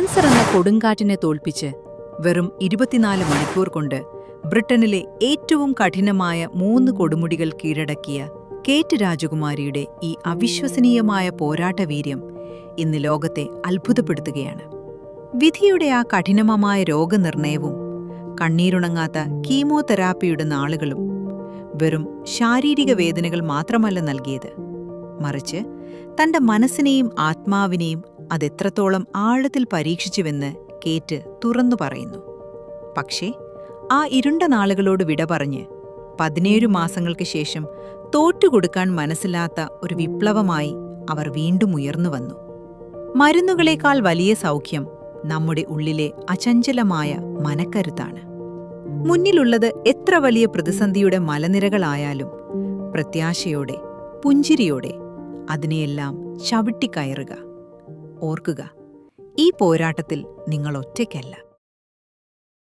Cancer എന്ന കൊടുങ്കാറ്റിനെ തോൽപ്പിച്ച് വെറും 24 മണിക്കൂർ കൊണ്ട് ബ്രിട്ടനിലെ ഏറ്റവും കഠിനമായ 3 കൊടുമുടികൾ കീഴടക്കിയ കേറ്റ് രാജകുമാരിയുടെ ഈ അവിശ്വസനീയമായ പോരാട്ടവീര്യം ഇന്ന് ലോകത്തെ അത്ഭുതപ്പെടുത്തുകയാണ്. വിധിയുടെ ആ കഠിനമായ രോഗനിർണയവും കണ്ണീരുണങ്ങാത്ത കീമോതെറാപ്പിയുടെ നാളുകളും വെറും ശാരീരിക വേദനകൾ മാത്രമല്ല നൽകിയത്, മറിച്ച് തന്റെ മനസ്സിനെയും ആത്മാവിനെയും അതെത്രത്തോളം ആഴത്തിൽ പരീക്ഷിച്ചുവെന്ന് കേറ്റ് തുറന്നു പറയുന്നു. പക്ഷേ ആ ഇരുണ്ട നാളുകളോട് വിട പറഞ്ഞ് 17 മാസങ്ങൾക്ക് ശേഷം തോറ്റുകൊടുക്കാൻ മനസ്സിലാത്ത ഒരു വിപ്ലവമായി അവർ വീണ്ടും ഉയർന്നു വന്നു. മരുന്നുകളേക്കാൾ വലിയ സൗഖ്യം നമ്മുടെ ഉള്ളിലെ അചഞ്ചലമായ മനക്കരുത്താണ്. മുന്നിലുള്ളത് എത്ര വലിയ പ്രതിസന്ധിയുടെ മലനിരകളായാലും പ്രത്യാശയോടെ, പുഞ്ചിരിയോടെ അതിനെയെല്ലാം ചവിട്ടിക്കയറുക. ഓർക്കുക, ഈ പോരാട്ടത്തിൽ നിങ്ങൾ ഒറ്റയ്ക്കല്ല.